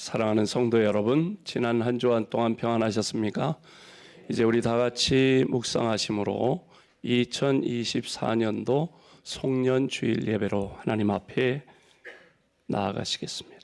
사랑하는 성도 여러분, 지난 한 주간 동안 평안하셨습니까? 이제 우리 다 같이 묵상하심으로 2024년도 송년 주일 예배로 하나님 앞에 나아가시겠습니다.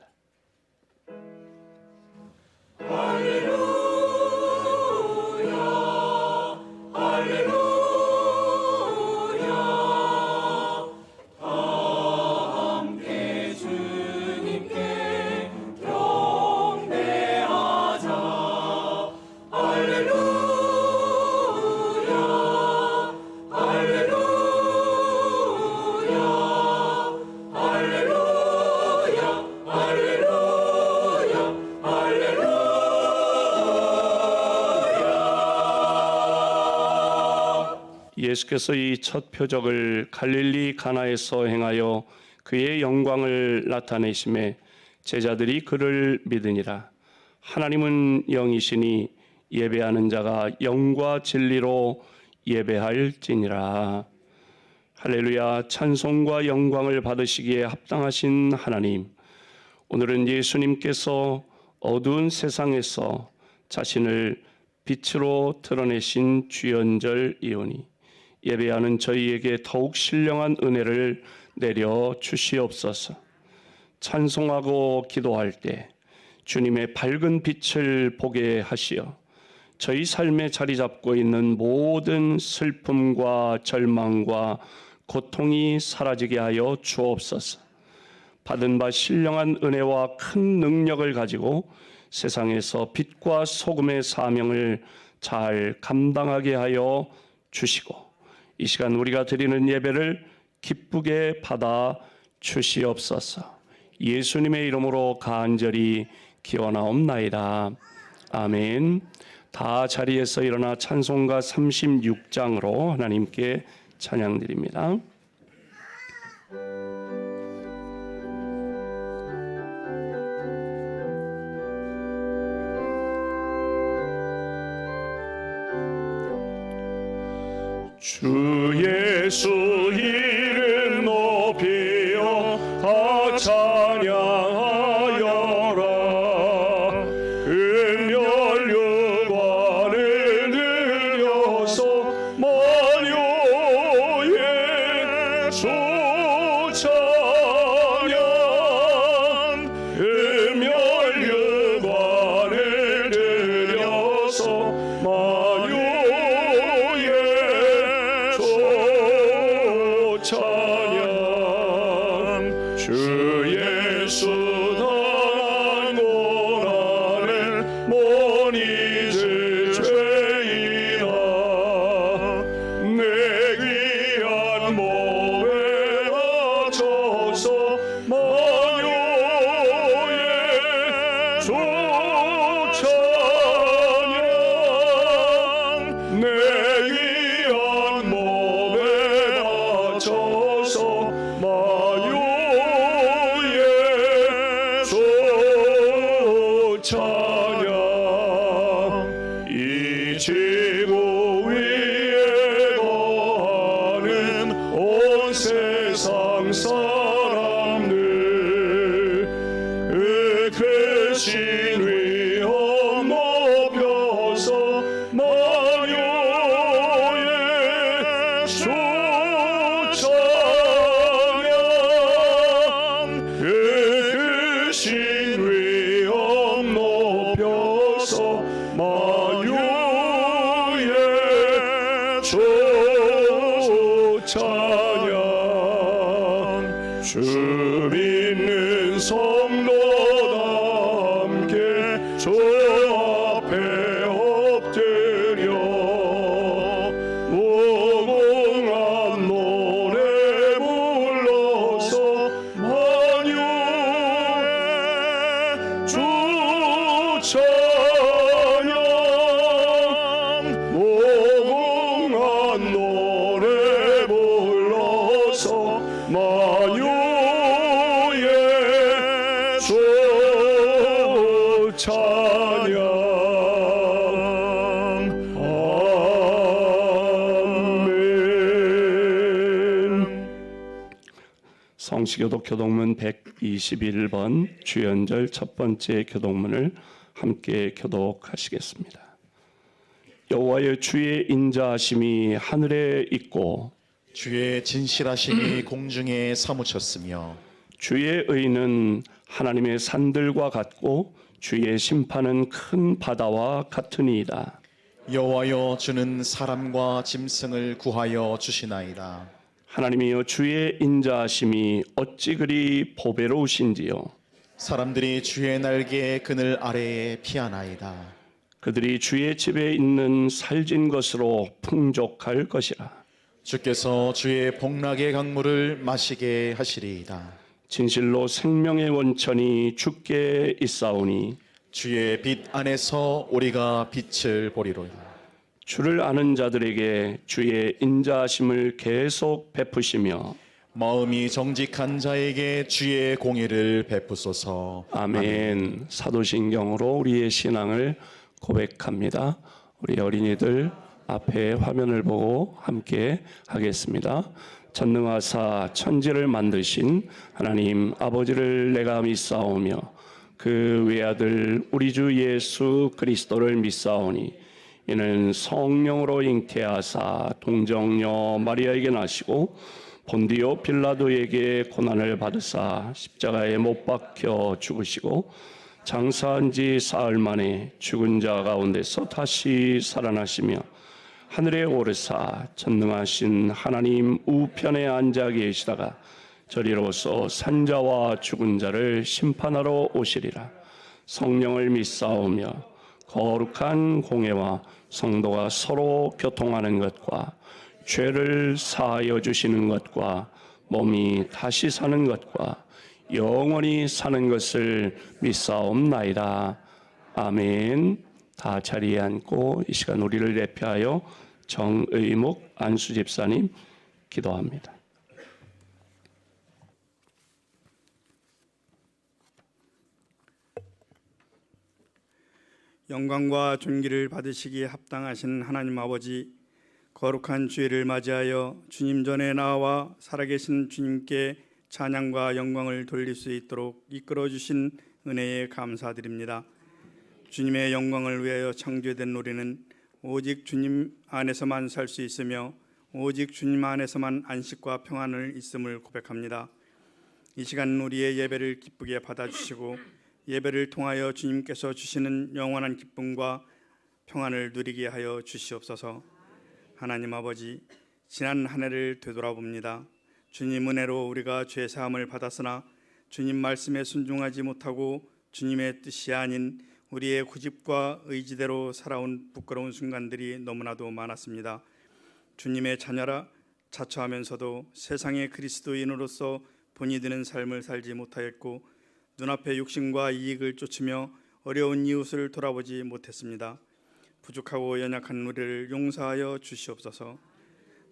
예수께서 이 첫 표적을 갈릴리 가나에서 행하여 그의 영광을 나타내심에 제자들이 그를 믿으니라. 하나님은 영이시니 예배하는 자가 영과 진리로 예배할지니라. 할렐루야. 찬송과 영광을 받으시기에 합당하신 하나님, 오늘은 예수님께서 어두운 세상에서 자신을 빛으로 드러내신 주연절이오니 예배하는 저희에게 더욱 신령한 은혜를 내려 주시옵소서. 찬송하고 기도할 때 주님의 밝은 빛을 보게 하시어 저희 삶에 자리 잡고 있는 모든 슬픔과 절망과 고통이 사라지게 하여 주옵소서. 받은 바 신령한 은혜와 큰 능력을 가지고 세상에서 빛과 소금의 사명을 잘 감당하게 하여 주시고 이 시간 우리가 드리는 예배를 기쁘게 받아 주시옵소서. 예수님의 이름으로 간절히 기원하옵나이다. 아멘. 다 자리에서 일어나 찬송가 36장으로 하나님께 찬양드립니다. 주 예수 이름 높이어 다 찬양하여라. 금멸류관을 들여서 만유의 주 찬양. 금멸류관을 들여서 찬양. 주 예수 당한 고난을 못 잊을 죄인아, 내 귀한 몸에 바쳐서 만유의 주 찬양. 내 귀한 몸에 바쳐서 만유의 성시교독 교독문 121번 주연절 첫 번째 교독문을 함께 교독하시겠습니다. 여호와의 주의 인자하심이 하늘에 있고 주의 진실하심이 공중에 사무쳤으며 주의 의는 하나님의 산들과 같고 주의 심판은 큰 바다와 같으니이다. 여호와여 주는 사람과 짐승을 구하여 주시나이다. 하나님이여 주의 인자하심이 어찌 그리 보배로우신지요. 사람들이 주의 날개의 그늘 아래에 피하나이다. 그들이 주의 집에 있는 살진 것으로 풍족할 것이라. 주께서 주의 복락의 강물을 마시게 하시리이다. 진실로 생명의 원천이 주께 있사오니 주의 빛 안에서 우리가 빛을 보리로다. 주를 아는 자들에게 주의 인자하심을 계속 베푸시며 마음이 정직한 자에게 주의 공의를 베푸소서. 아멘. 사도신경으로 우리의 신앙을 고백합니다. 우리 어린이들 앞에 화면을 보고 함께 하겠습니다. 전능하사 천지를 만드신 하나님 아버지를 내가 믿사오며 그 외아들 우리 주 예수 그리스도를 믿사오니 이는 성령으로 잉태하사 동정녀 마리아에게 나시고 본디오 빌라도에게 고난을 받으사 십자가에 못 박혀 죽으시고 장사한 지 사흘 만에 죽은 자 가운데서 다시 살아나시며 하늘에 오르사 전능하신 하나님 우편에 앉아 계시다가 저리로서 산자와 죽은 자를 심판하러 오시리라. 성령을 믿사오며 거룩한 공회와 성도가 서로 교통하는 것과 죄를 사하여 주시는 것과 몸이 다시 사는 것과 영원히 사는 것을 믿사옵나이다. 아멘. 다 자리에 앉고 이 시간 우리를 대표하여 정의목 안수집사님 기도합니다. 영광과 존귀를 받으시기에 합당하신 하나님 아버지, 거룩한 주일을 맞이하여 주님 전에 나와 살아계신 주님께 찬양과 영광을 돌릴 수 있도록 이끌어 주신 은혜에 감사드립니다. 주님의 영광을 위하여 창조된 우리는 오직 주님 안에서만 살 수 있으며 오직 주님 안에서만 안식과 평안을 있음을 고백합니다. 이 시간 우리의 예배를 기쁘게 받아주시고 예배를 통하여 주님께서 주시는 영원한 기쁨과 평안을 누리게 하여 주시옵소서. 하나님 아버지, 지난 한 해를 되돌아봅니다. 주님 은혜로 우리가 죄 사함을 받았으나 주님 말씀에 순종하지 못하고 주님의 뜻이 아닌 우리의 고집과 의지대로 살아온 부끄러운 순간들이 너무나도 많았습니다. 주님의 자녀라 자처하면서도 세상의 그리스도인으로서 본이 드는 삶을 살지 못하였고 눈앞의 욕심과 이익을 쫓으며 어려운 이웃을 돌아보지 못했습니다. 부족하고 연약한 우리를 용서하여 주시옵소서.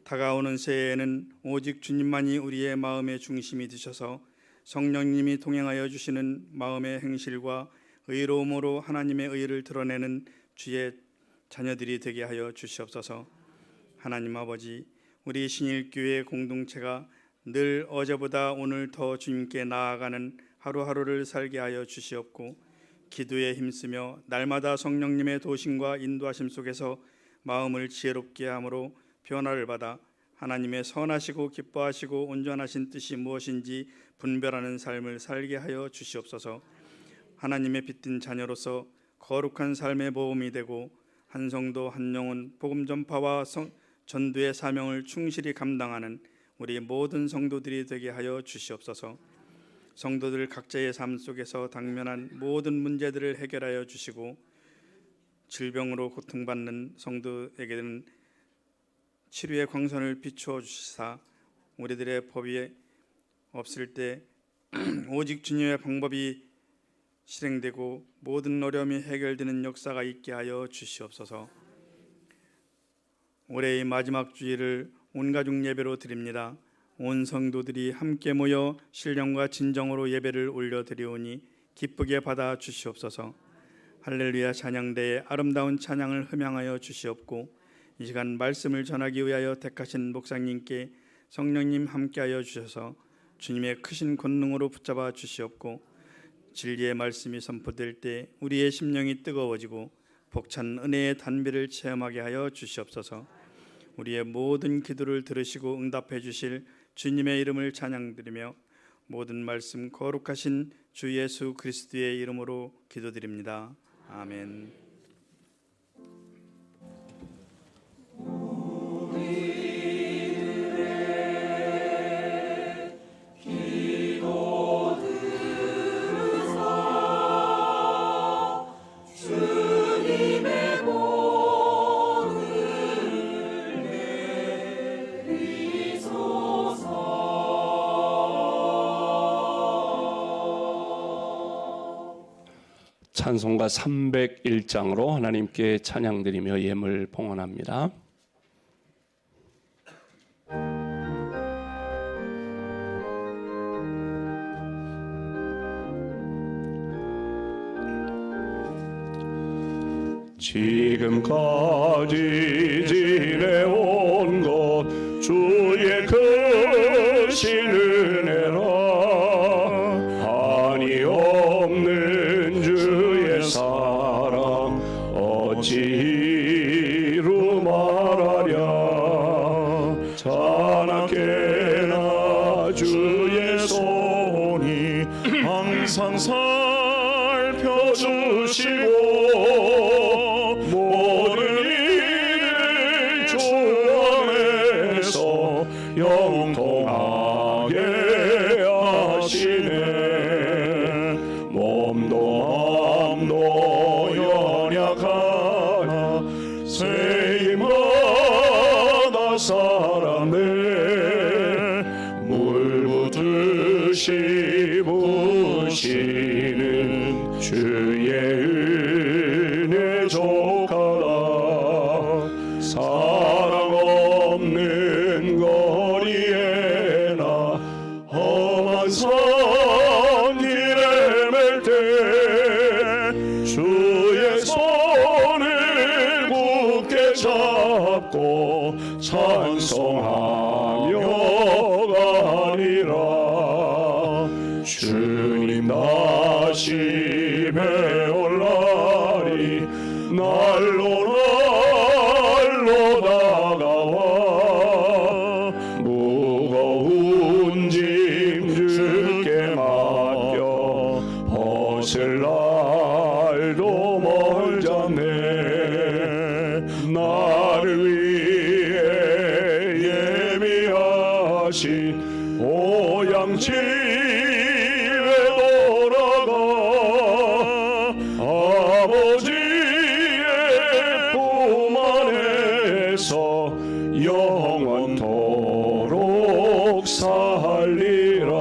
다가오는 새해에는 오직 주님만이 우리의 마음의 중심이 되셔서 성령님이 동행하여 주시는 마음의 행실과 의로움으로 하나님의 의를 드러내는 주의 자녀들이 되게 하여 주시옵소서. 하나님 아버지, 우리 신일교회 공동체가 늘 어제보다 오늘 더 주님께 나아가는 하루하루를 살게 하여 주시옵고 기도에 힘쓰며 날마다 성령님의 도심과 인도하심 속에서 마음을 지혜롭게 함으로 변화를 받아 하나님의 선하시고 기뻐하시고 온전하신 뜻이 무엇인지 분별하는 삶을 살게 하여 주시옵소서. 하나님의 빛든 자녀로서 거룩한 삶의 보험이 되고 한 성도 한 영혼 복음 전파와 전도의 사명을 충실히 감당하는 우리 모든 성도들이 되게 하여 주시옵소서. 성도들 각자의 삶 속에서 당면한 모든 문제들을 해결하여 주시고 질병으로 고통받는 성도에게는 치료의 광선을 비추어 주시사 우리들의 법이 없을 때 오직 주님의 방법이 실행되고 모든 어려움이 해결되는 역사가 있게 하여 주시옵소서. 올해의 마지막 주일을 온 가족 예배로 드립니다. 온 성도들이 함께 모여 신령과 진정으로 예배를 올려드리오니 기쁘게 받아 주시옵소서. 할렐루야 찬양대에 아름다운 찬양을 흠양하여 주시옵고 이 시간 말씀을 전하기 위하여 택하신 목사님께 성령님 함께하여 주셔서 주님의 크신 권능으로 붙잡아 주시옵고 진리의 말씀이 선포될 때 우리의 심령이 뜨거워지고 벅찬 은혜의 단비를 체험하게 하여 주시옵소서. 우리의 모든 기도를 들으시고 응답해 주실 주님의 이름을 찬양드리며 모든 말씀 거룩하신 주 예수 그리스도의 이름으로 기도드립니다. 아멘. 찬송가 301장으로 하나님께 찬양드리며 예물 봉헌합니다. 지금까지 지내온 것 주의 크신 은혜라. 한이 없는 주의 사랑 어찌 이루 말하랴. 자나깨나 주의 손이 항상 살펴주시고 영통하게 하시네. 몸도 마음도 연약하나 세임마다 살았네. 물붓듯이 부으시는 주의 은혜 족하다. 사랑 없는 거리에나 험한 산 길에 맬 때 주의 손을 굳게 잡고 찬송하며 가리라. 주님 다시 배올 날이 날로 다가와. 무거운 짐 주께 맡겨 벗을 날도 멀잖네. 나를 위해 예비하신 오양집에 돌아가 아버지의 품 안에서 영원토록 살리라.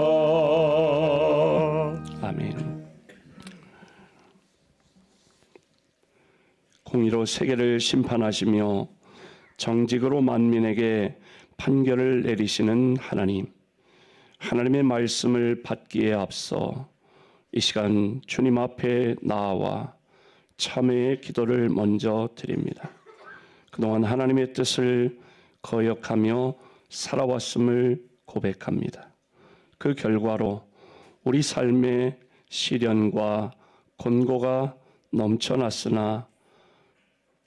아멘. 공의로 세계를 심판하시며 정직으로 만민에게 판결을 내리시는 하나님, 하나님의 말씀을 받기에 앞서 이 시간 주님 앞에 나와 참회의 기도를 먼저 드립니다. 그동안 하나님의 뜻을 거역하며 살아왔음을 고백합니다. 그 결과로 우리 삶에 시련과 곤고가 넘쳐났으나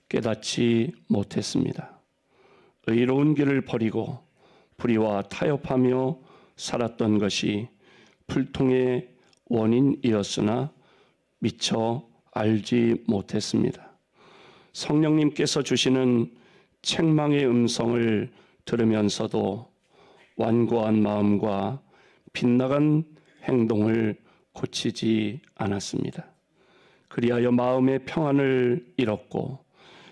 깨닫지 못했습니다. 의로운 길을 버리고 불의와 타협하며 살았던 것이 불통의 원인이었으나 미처 알지 못했습니다. 성령님께서 주시는 책망의 음성을 들으면서도 완고한 마음과 빗나간 행동을 고치지 않았습니다. 그리하여 마음의 평안을 잃었고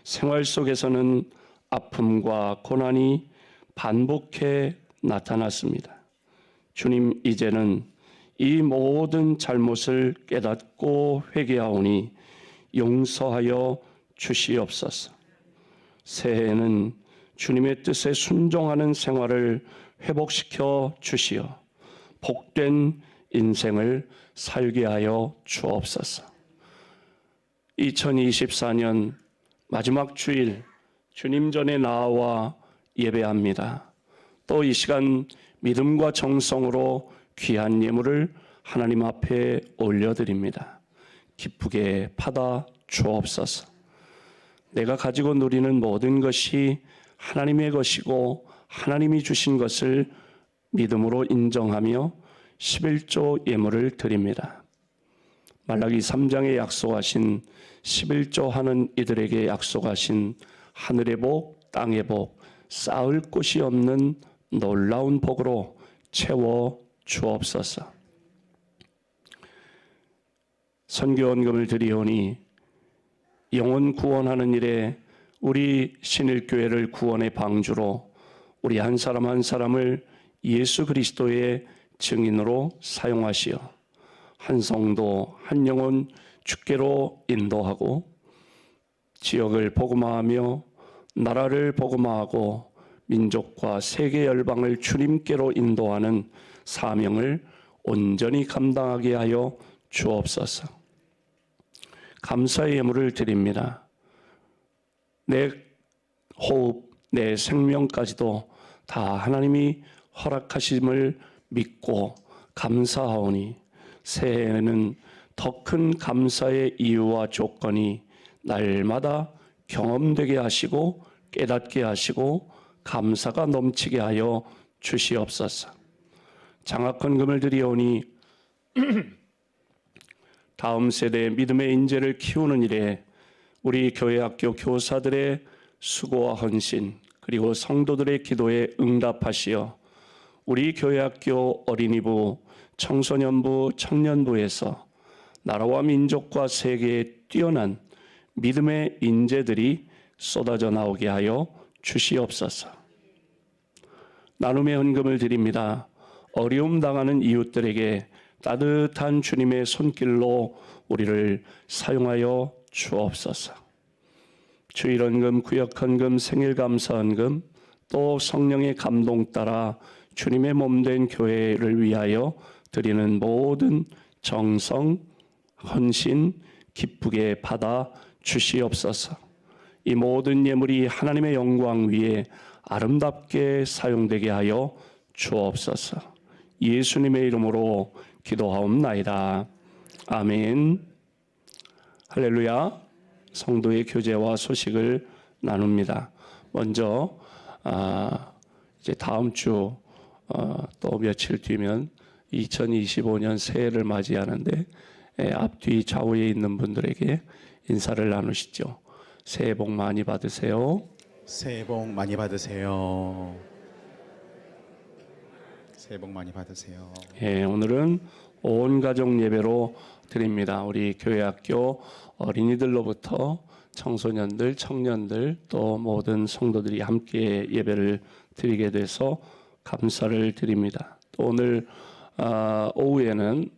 생활 속에서는 아픔과 고난이 반복해 나타났습니다. 주님, 이제는 이 모든 잘못을 깨닫고 회개하오니 용서하여 주시옵소서. 새해에는 주님의 뜻에 순종하는 생활을 회복시켜 주시어 복된 인생을 살게 하여 주옵소서. 2024년 마지막 주일 주님 전에 나와 예배합니다. 또 이 시간 믿음과 정성으로 귀한 예물을 하나님 앞에 올려드립니다. 기쁘게 받아 주옵소서. 내가 가지고 누리는 모든 것이 하나님의 것이고 하나님이 주신 것을 믿음으로 인정하며 11조 예물을 드립니다. 말라기 3장에 약속하신 11조 하는 이들에게 약속하신 하늘의 복, 땅의 복, 쌓을 곳이 없는 놀라운 복으로 채워 주옵소서. 선교원금을 드리오니 영혼 구원하는 일에 우리 신일교회를 구원의 방주로 우리 한 사람 한 사람을 예수 그리스도의 증인으로 사용하시어 한 성도 한 영혼 주께로 인도하고 지역을 복음화하며 나라를 복음화하고 민족과 세계 열방을 주님께로 인도하는 사명을 온전히 감당하게 하여 주옵소서. 감사의 예물을 드립니다. 내 호흡, 내 생명까지도 다 하나님이 허락하심을 믿고 감사하오니 새해에는 더 큰 감사의 이유와 조건이 날마다 경험되게 하시고 깨닫게 하시고 감사가 넘치게 하여 주시옵소서. 장학헌금을 드리오니 다음 세대 믿음의 인재를 키우는 일에 우리 교회 학교 교사들의 수고와 헌신 그리고 성도들의 기도에 응답하시어 우리 교회 학교 어린이부, 청소년부, 청년부에서 나라와 민족과 세계에 뛰어난 믿음의 인재들이 쏟아져 나오게 하여 주시옵소서. 나눔의 헌금을 드립니다. 어려움 당하는 이웃들에게 따뜻한 주님의 손길로 우리를 사용하여 주옵소서. 주일헌금, 구역헌금, 생일감사헌금, 또 성령의 감동 따라 주님의 몸된 교회를 위하여 드리는 모든 정성, 헌신 기쁘게 받아 주시옵소서. 이 모든 예물이 하나님의 영광 위에 아름답게 사용되게 하여 주옵소서. 예수님의 이름으로 기도하옵나이다. 아멘. 할렐루야. 성도의 교제와 소식을 나눕니다. 먼저 이제 다음 주 또 며칠 뒤면 2025년 새해를 맞이하는데 앞뒤 좌우에 있는 분들에게 인사를 나누시죠. 새해 복 많이 받으세요. 새해 복 많이 받으세요. 새해 복 많이 받으세요. 오늘은 온 가족 예배로 드립니다. 우리 교회 학교 어린이들로부터 청소년들, 청년들 또 모든 성도들이 함께 예배를 드리게 돼서 감사를 드립니다. 또 오늘 오후에는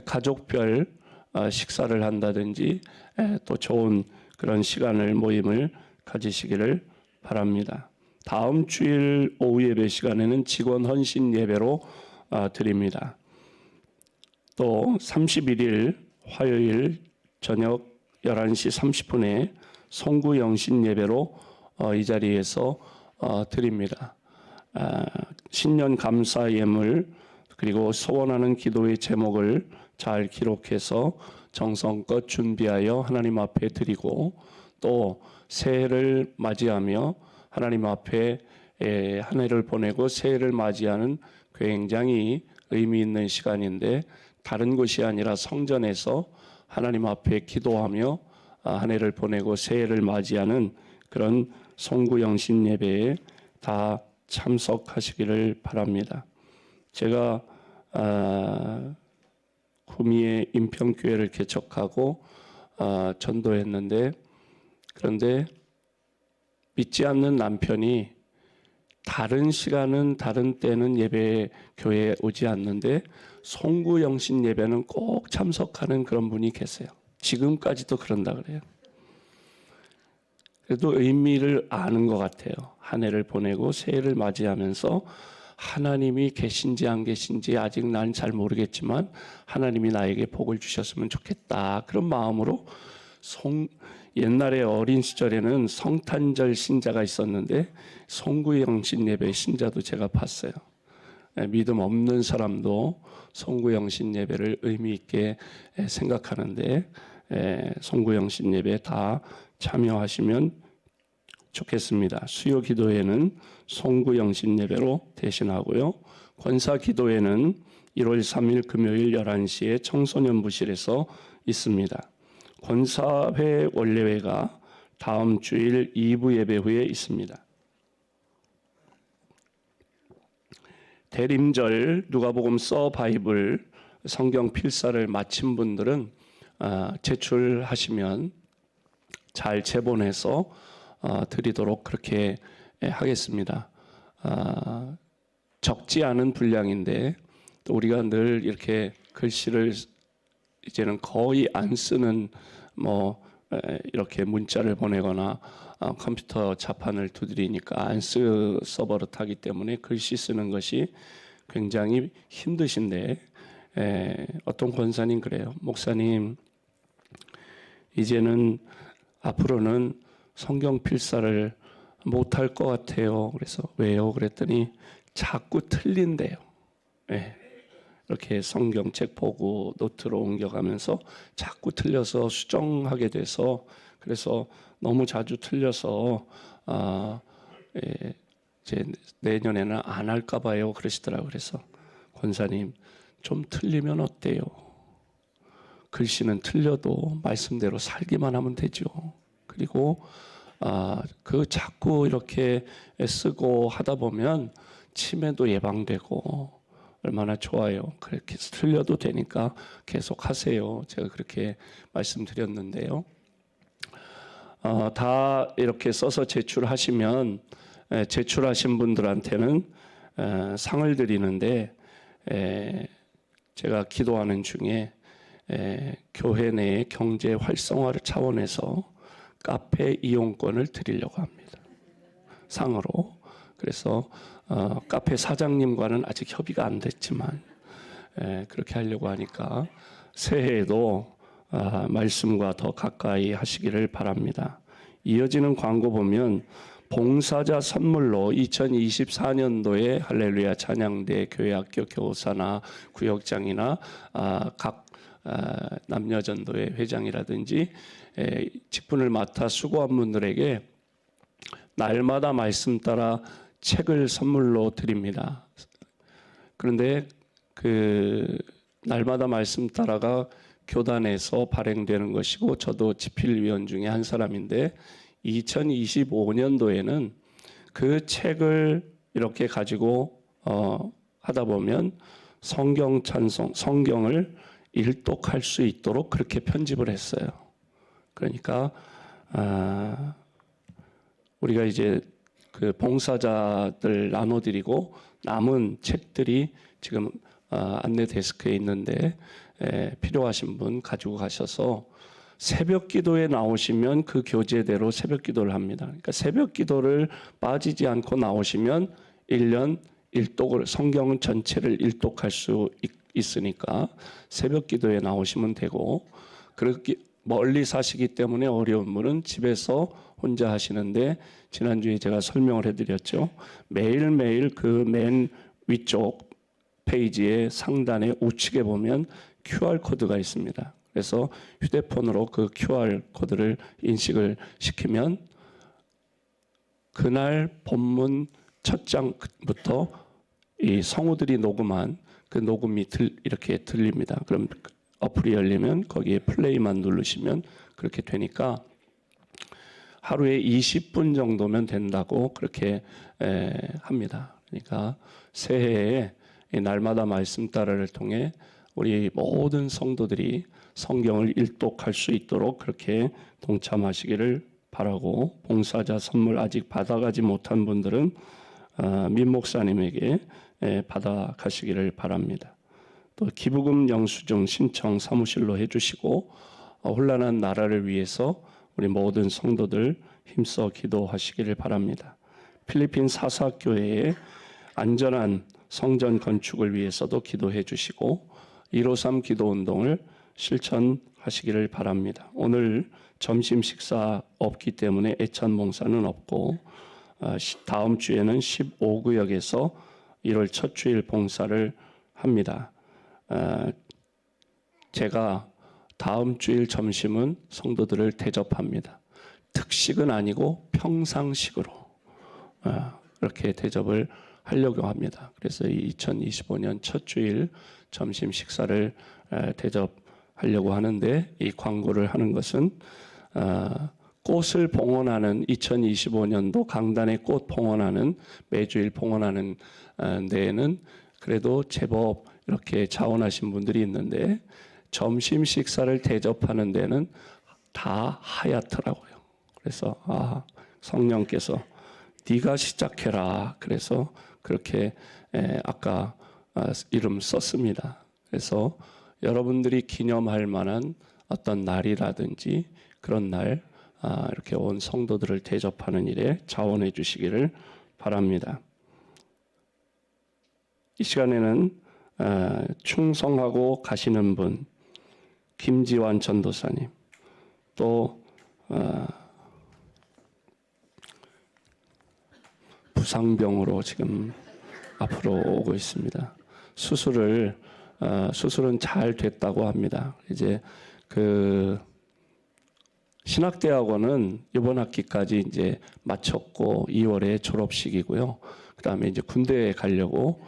가족별 식사를 한다든지 또 좋은 그런 시간을 모임을 가지시기를 바랍니다. 다음 주일 오후 예배 시간에는 직원 헌신 예배로 드립니다. 또 31일 화요일 저녁 11시 30분에 송구 영신 예배로 이 자리에서 드립니다. 신년 감사 예물 그리고 소원하는 기도의 제목을 잘 기록해서 정성껏 준비하여 하나님 앞에 드리고 또 새해를 맞이하며 하나님 앞에 한 해를 보내고 새해를 맞이하는 굉장히 의미 있는 시간인데 다른 곳이 아니라 성전에서 하나님 앞에 기도하며 한 해를 보내고 새해를 맞이하는 그런 송구영신 예배에 다 참석하시기를 바랍니다. 제가 구미의 인평교회를 개척하고 전도했는데 그런데 믿지 않는 남편이 다른 시간은 다른 때는 예배 교회에 오지 않는데 송구영신 예배는 꼭 참석하는 그런 분이 계세요. 지금까지도 그런다 그래요. 그래도 의미를 아는 것 같아요. 한 해를 보내고 새해를 맞이하면서 하나님이 계신지 안 계신지 아직 난 잘 모르겠지만 하나님이 나에게 복을 주셨으면 좋겠다. 그런 마음으로 옛날에 어린 시절에는 성탄절 신자가 있었는데 송구영신 예배 신자도 제가 봤어요. 믿음 없는 사람도 송구영신 예배를 의미 있게 생각하는데 송구영신 예배 다 참여하시면 좋겠습니다. 수요 기도회는 송구영신 예배로 대신하고요. 권사 기도회는 1월 3일 금요일 11시에 청소년부실에서 있습니다. 권사회 원례회가 다음 주일 2부 예배 후에 있습니다. 대림절 누가복음서 바이블 성경 필사를 마친 분들은 제출하시면 잘 제본해서 드리도록 그렇게 하겠습니다. 적지 않은 분량인데 또 우리가 늘 이렇게 글씨를 이제는 거의 안 쓰는 이렇게 문자를 보내거나 컴퓨터 자판을 두드리니까 안 써 버릇하기 때문에 글씨 쓰는 것이 굉장히 힘드신데 어떤 권사님 그래요. 목사님 이제는 앞으로는 성경 필사를 못할 것 같아요. 그래서 왜요? 그랬더니 자꾸 틀린대요. 이렇게 성경책 보고 노트로 옮겨가면서 자꾸 틀려서 수정하게 돼서 그래서 너무 자주 틀려서 이제 내년에는 안 할까 봐요 그러시더라고요. 그래서 권사님 좀 틀리면 어때요? 글씨는 틀려도 말씀대로 살기만 하면 되죠. 그리고 그 자꾸 이렇게 쓰고 하다 보면 치매도 예방되고 얼마나 좋아요. 그렇게 틀려도 되니까 계속 하세요. 제가 그렇게 말씀드렸는데요. 다 이렇게 써서 제출하시면 제출하신 분들한테는 상을 드리는데 제가 기도하는 중에 교회 내의 경제 활성화를 차원에서 카페 이용권을 드리려고 합니다. 상으로. 그래서 카페 사장님과는 아직 협의가 안 됐지만 그렇게 하려고 하니까 새해에도 말씀과 더 가까이 하시기를 바랍니다. 이어지는 광고 보면 봉사자 선물로 2024년도에 할렐루야 찬양대 교회학교 교사나 구역장이나 각 남녀전도회 회장이라든지 직분을 맡아 수고한 분들에게 날마다 말씀 따라 책을 선물로 드립니다. 그런데 그 날마다 말씀 따라가 교단에서 발행되는 것이고 저도 집필위원 중에 한 사람인데 2025년도에는 그 책을 이렇게 가지고 하다 보면 성경 찬송, 성경을 일독할 수 있도록 그렇게 편집을 했어요. 그러니까 우리가 이제 그 봉사자들 나눠드리고 남은 책들이 지금 안내 데스크에 있는데 필요하신 분 가지고 가셔서 새벽 기도에 나오시면 그 교재대로 새벽 기도를 합니다. 그러니까 새벽 기도를 빠지지 않고 나오시면 1년 일독을 성경 전체를 일독할 수 있으니까 새벽 기도에 나오시면 되고 그렇게 멀리 사시기 때문에 어려운 분은 집에서 혼자 하시는데 지난주에 제가 설명을 해드렸죠. 매일매일 그 맨 위쪽 페이지의 상단에 우측에 보면 QR코드가 있습니다. 그래서 휴대폰으로 그 QR코드를 인식을 시키면 그날 본문 첫 장부터 이 성우들이 녹음한 그 녹음이 이렇게 들립니다. 그럼 어플이 열리면 거기에 플레이만 누르시면 그렇게 되니까 하루에 20분 정도면 된다고 그렇게 합니다. 그러니까 새해에 날마다 말씀 따라를 통해 우리 모든 성도들이 성경을 일독할 수 있도록 그렇게 동참하시기를 바라고 봉사자 선물 아직 받아가지 못한 분들은 민 목사님에게 받아가시기를 바랍니다. 또 기부금 영수증 신청 사무실로 해주시고 혼란한 나라를 위해서 우리 모든 성도들 힘써 기도하시기를 바랍니다. 필리핀 사사교회의 안전한 성전 건축을 위해서도 기도해 주시고 153 기도운동을 실천하시기를 바랍니다. 오늘 점심 식사 없기 때문에 애천 봉사는 없고 다음 주에는 15구역에서 1월 첫 주일 봉사를 합니다. 제가 다음 주일 점심은 성도들을 대접합니다. 특식은 아니고 평상식으로 이렇게 대접을 하려고 합니다. 그래서 2025년 첫 주일 점심 식사를 대접하려고 하는데, 이 광고를 하는 것은 꽃을 봉헌하는 2025년도 강단의 꽃 봉헌하는, 매주일 봉헌하는 데에는 그래도 제법 이렇게 자원하신 분들이 있는데, 점심 식사를 대접하는 데는 다 하얗더라고요. 그래서 성령께서 네가 시작해라. 그래서 그렇게 아까 이름 썼습니다. 그래서 여러분들이 기념할 만한 어떤 날이라든지 그런 날 이렇게 온 성도들을 대접하는 일에 자원해 주시기를 바랍니다. 이 시간에는 충성하고 가시는 분 김지환 전도사님, 또 부상병으로 지금 앞으로 오고 있습니다. 수술은 잘 됐다고 합니다. 이제 그 신학대학원은 이번 학기까지 이제 마쳤고 2월에 졸업식이고요. 그다음에 이제 군대에 가려고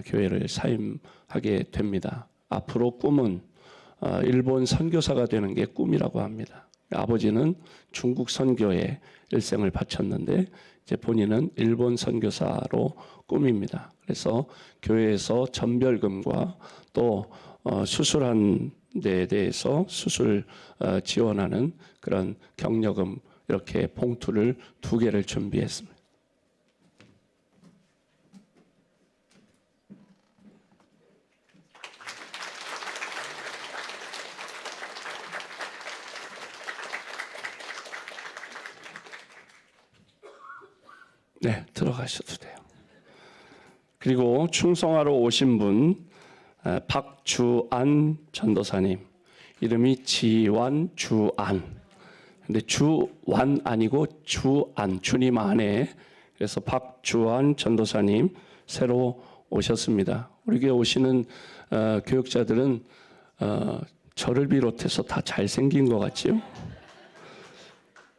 교회를 사임하게 됩니다. 앞으로 꿈은 일본 선교사가 되는 게 꿈이라고 합니다. 아버지는 중국 선교에 일생을 바쳤는데 이제 본인은 일본 선교사로 꿈입니다. 그래서 교회에서 전별금과 또 수술한 데에 대해서 수술 지원하는 그런 격려금 이렇게 봉투를 2개를 준비했습니다. 네, 들어가셔도 돼요. 그리고 충성하러 오신 분 박주안 전도사님, 이름이 지완주안. 근데 주완 아니고 주안, 주님 안에. 그래서 박주안 전도사님 새로 오셨습니다. 우리 교회 오시는 교육자들은 저를 비롯해서 다 잘생긴 것 같지요?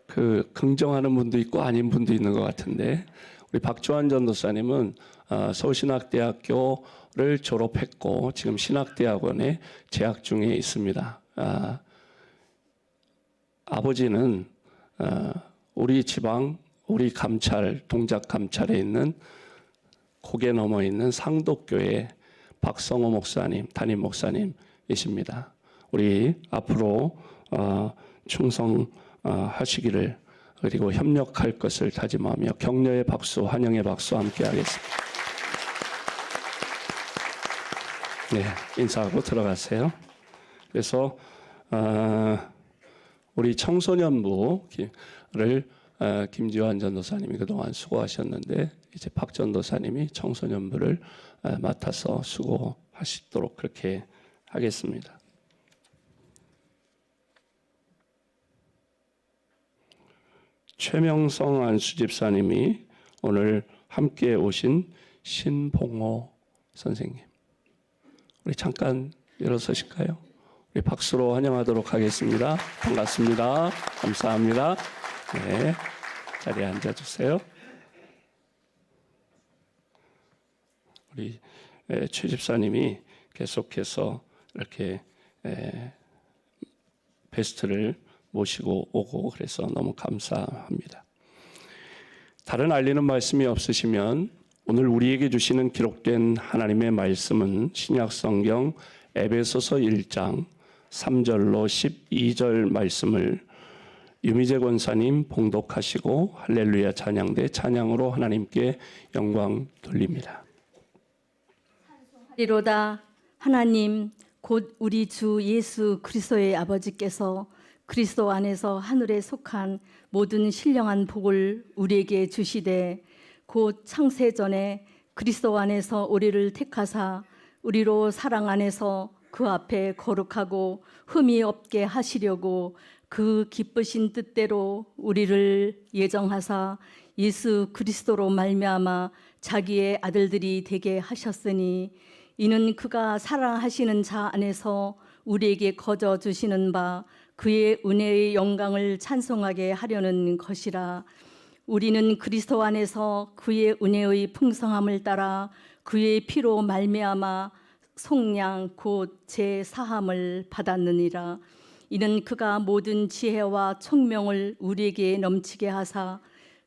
그 긍정하는 분도 있고 아닌 분도 있는 것 같은데, 우리 박주환 전도사님은 서울신학대학교를 졸업했고 지금 신학대학원에 재학 중에 있습니다. 아버지는 우리 지방, 우리 감찰, 동작 감찰에 있는 고개 넘어 있는 상독교회 박성호 목사님, 담임 목사님이십니다. 우리 앞으로 충성하시기를, 그리고 협력할 것을 다짐하며 격려의 박수, 환영의 박수 함께 하겠습니다. 네, 인사하고 들어가세요. 그래서 우리 청소년부를 김지환 전도사님이 그동안 수고하셨는데, 이제 박 전도사님이 청소년부를 맡아서 수고하시도록 그렇게 하겠습니다. 최명성 안수집사님이 오늘 함께 오신 신봉호 선생님, 우리 잠깐 일어서실까요? 우리 박수로 환영하도록 하겠습니다. 반갑습니다. 감사합니다. 네, 자리에 앉아주세요. 우리 최 집사님이 계속해서 이렇게 베스트를 모시고 오고 그래서 너무 감사합니다. 다른 알리는 말씀이 없으시면 오늘 우리에게 주시는 기록된 하나님의 말씀은 신약성경 에베소서 1장 3절로 12절 말씀을 유미재 권사님 봉독하시고 할렐루야 찬양대 찬양으로 하나님께 영광 돌립니다. 이로다 하나님 곧 우리 주 예수 그리스도의 아버지께서 그리스도 안에서 하늘에 속한 모든 신령한 복을 우리에게 주시되 곧 창세전에 그리스도 안에서 우리를 택하사 우리로 사랑 안에서 그 앞에 거룩하고 흠이 없게 하시려고 그 기쁘신 뜻대로 우리를 예정하사 예수 그리스도로 말미암아 자기의 아들들이 되게 하셨으니 이는 그가 사랑하시는 자 안에서 우리에게 거저 주시는 바 그의 은혜의 영광을 찬송하게 하려는 것이라. 우리는 그리스도 안에서 그의 은혜의 풍성함을 따라 그의 피로 말미암아 속량 곧 제 사함을 받았느니라. 이는 그가 모든 지혜와 총명을 우리에게 넘치게 하사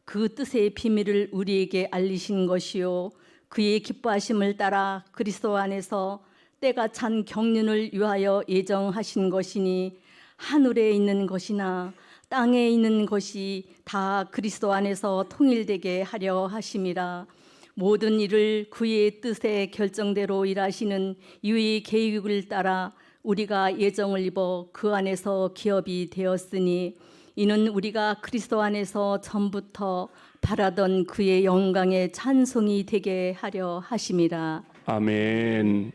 그 뜻의 비밀을 우리에게 알리신 것이요 그의 기뻐하심을 따라 그리스도 안에서 때가 찬 경륜을 위하여 예정하신 것이니 하늘에 있는 것이나 땅에 있는 것이 다 그리스도 안에서 통일되게 하려 하심이라. 모든 일을 그의 뜻의 결정대로 일하시는 이의 계획을 따라 우리가 예정을 입어 그 안에서 기업이 되었으니 이는 우리가 그리스도 안에서 전부터 바라던 그의 영광의 찬송이 되게 하려 하심이라. 아멘.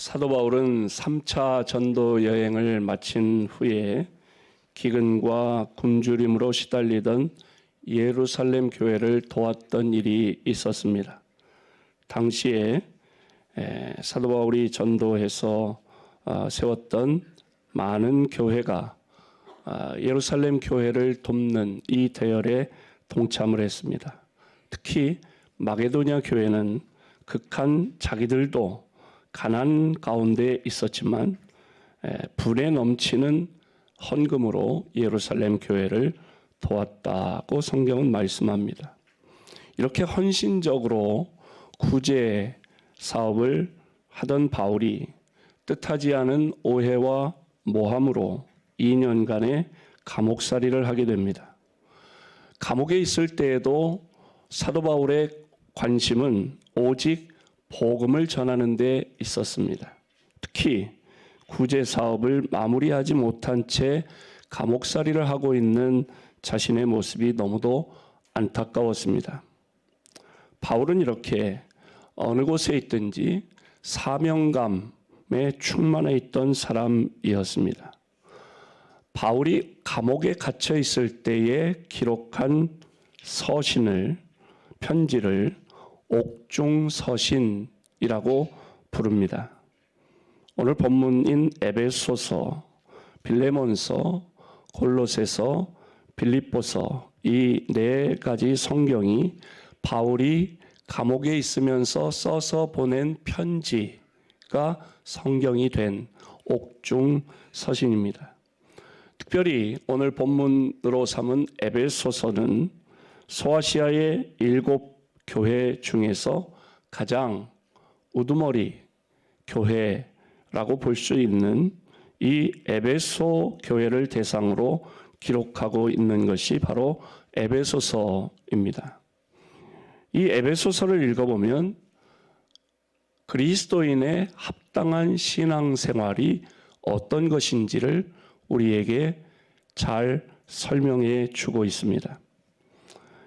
사도 바울은 3차 전도 여행을 마친 후에 기근과 굶주림으로 시달리던 예루살렘 교회를 도왔던 일이 있었습니다. 당시에 사도 바울이 전도해서 세웠던 많은 교회가 예루살렘 교회를 돕는 이 대열에 동참을 했습니다. 특히 마게도냐 교회는 극한 자기들도 가난 가운데 있었지만 분에 넘치는 헌금으로 예루살렘 교회를 도왔다고 성경은 말씀합니다. 이렇게 헌신적으로 구제 사업을 하던 바울이 뜻하지 않은 오해와 모함으로 2년간의 감옥살이를 하게 됩니다. 감옥에 있을 때에도 사도 바울의 관심은 오직 복음을 전하는 데 있었습니다. 특히 구제 사업을 마무리하지 못한 채 감옥살이를 하고 있는 자신의 모습이 너무도 안타까웠습니다. 바울은 이렇게 어느 곳에 있든지 사명감에 충만해 있던 사람이었습니다. 바울이 감옥에 갇혀 있을 때에 기록한 편지를 옥중서신이라고 부릅니다. 오늘 본문인 에베소서, 빌레몬서, 골로새서, 빌립보서 이 네 가지 성경이 바울이 감옥에 있으면서 써서 보낸 편지가 성경이 된 옥중서신입니다. 특별히 오늘 본문으로 삼은 에베소서는 소아시아의 7 교회 중에서 가장 우두머리 교회라고 볼 수 있는 이 에베소 교회를 대상으로 기록하고 있는 것이 바로 에베소서입니다. 이 에베소서를 읽어보면 그리스도인의 합당한 신앙생활이 어떤 것인지를 우리에게 잘 설명해 주고 있습니다.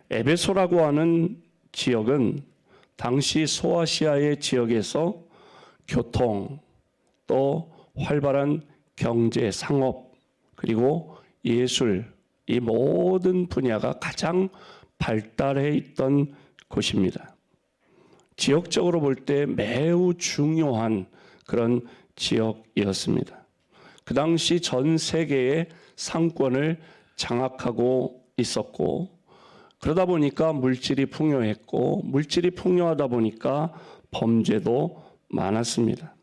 에베소라고 하는 지역은 당시 소아시아의 지역에서 교통, 또 활발한 경제, 상업, 그리고 예술, 이 모든 분야가 가장 발달해 있던 곳입니다. 지역적으로 볼 때 매우 중요한 그런 지역이었습니다. 그 당시 전 세계의 상권을 장악하고 있었고, 그러다 보니까 물질이 풍요했고, 물질이 풍요하다 보니까 범죄도 많았습니다.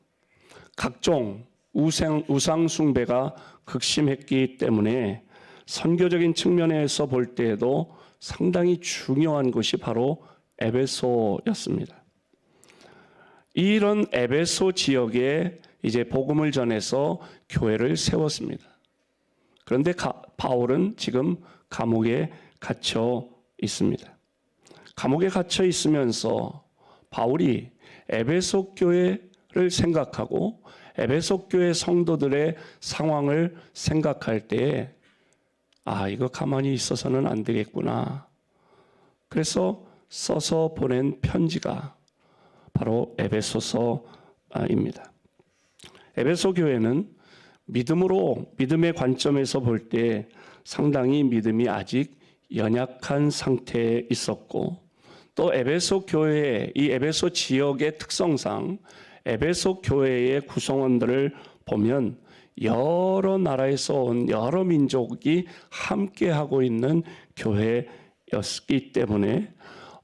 각종 우상 숭배가 극심했기 때문에 선교적인 측면에서 볼 때에도 상당히 중요한 곳이 바로 에베소였습니다. 이런 에베소 지역에 이제 복음을 전해서 교회를 세웠습니다. 그런데 바울은 지금 감옥에 갇혀 있습니다. 감옥에 갇혀 있으면서 바울이 에베소 교회를 생각하고 에베소 교회 성도들의 상황을 생각할 때에 이거 가만히 있어서는 안 되겠구나. 그래서 써서 보낸 편지가 바로 에베소서입니다. 에베소 교회는 믿음의 관점에서 볼 때 상당히 믿음이 아직 연약한 상태에 있었고, 또 에베소 교회, 이 에베소 지역의 특성상 에베소 교회의 구성원들을 보면 여러 나라에서 온 여러 민족이 함께하고 있는 교회였기 때문에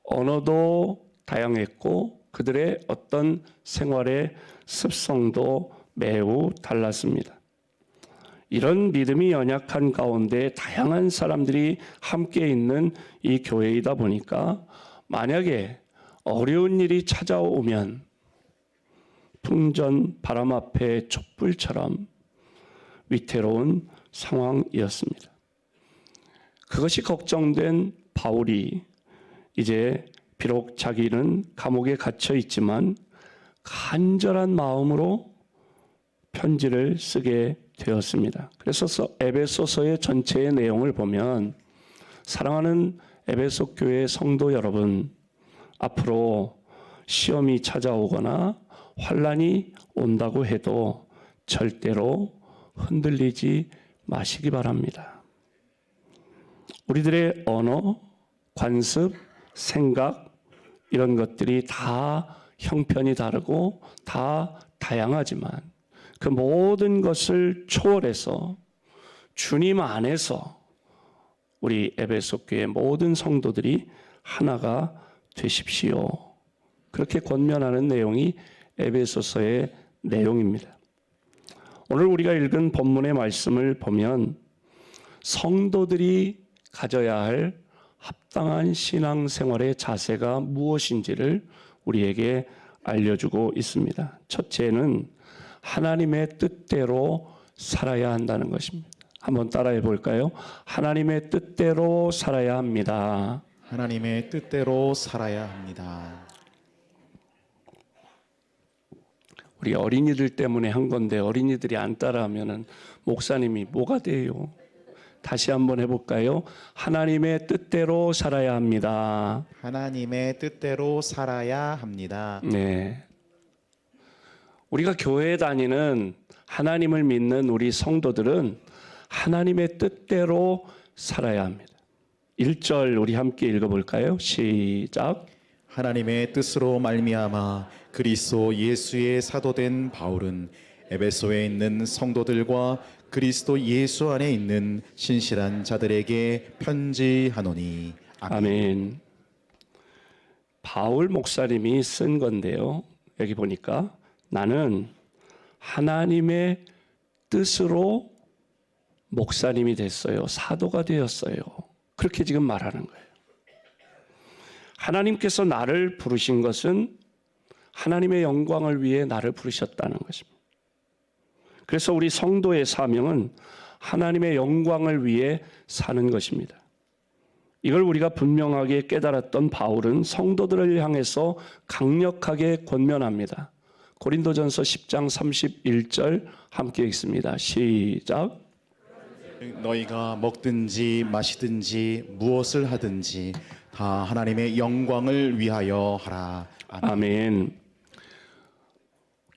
언어도 다양했고 그들의 어떤 생활의 습성도 매우 달랐습니다. 이런 믿음이 연약한 가운데 다양한 사람들이 함께 있는 이 교회이다 보니까 만약에 어려운 일이 찾아오면 풍전 바람 앞에 촛불처럼 위태로운 상황이었습니다. 그것이 걱정된 바울이 이제 비록 자기는 감옥에 갇혀 있지만 간절한 마음으로 편지를 쓰게 되었습니다. 그래서 에베소서의 전체의 내용을 보면, 사랑하는 에베소 교회 성도 여러분, 앞으로 시험이 찾아오거나 환난이 온다고 해도 절대로 흔들리지 마시기 바랍니다. 우리들의 언어, 관습, 생각 이런 것들이 다 형편이 다르고 다 다양하지만 그 모든 것을 초월해서 주님 안에서 우리 에베소 교회 모든 성도들이 하나가 되십시오. 그렇게 권면하는 내용이 에베소서의 내용입니다. 오늘 우리가 읽은 본문의 말씀을 보면 성도들이 가져야 할 합당한 신앙생활의 자세가 무엇인지를 우리에게 알려주고 있습니다. 첫째는 하나님의 뜻대로 살아야 한다는 것입니다. 한번 따라해 볼까요? 하나님의 뜻대로 살아야 합니다. 하나님의 뜻대로 살아야 합니다. 우리 어린이들 때문에 한 건데 어린이들이 안 따라하면은 목사님이 뭐가 돼요? 다시 한번 해볼까요? 하나님의 뜻대로 살아야 합니다. 하나님의 뜻대로 살아야 합니다. 네. 우리가 교회에 다니는 하나님을 믿는 우리 성도들은 하나님의 뜻대로 살아야 합니다. 1절 우리 함께 읽어볼까요? 시작. 하나님의 뜻으로 말미암아 그리스도 예수의 사도된 바울은 에베소에 있는 성도들과 그리스도 예수 안에 있는 신실한 자들에게 편지하노니. 아멘. 바울 목사님이 쓴 건데요. 여기 보니까 나는 하나님의 뜻으로 목사님이 됐어요. 사도가 되었어요. 그렇게 지금 말하는 거예요. 하나님께서 나를 부르신 것은 하나님의 영광을 위해 나를 부르셨다는 것입니다. 그래서 우리 성도의 사명은 하나님의 영광을 위해 사는 것입니다. 이걸 우리가 분명하게 깨달았던 바울은 성도들을 향해서 강력하게 권면합니다. 고린도전서 10장 31절 함께 읽습니다. 시작. 너희가 먹든지 마시든지 무엇을 하든지 다 하나님의 영광을 위하여 하라. 아멘. 아멘.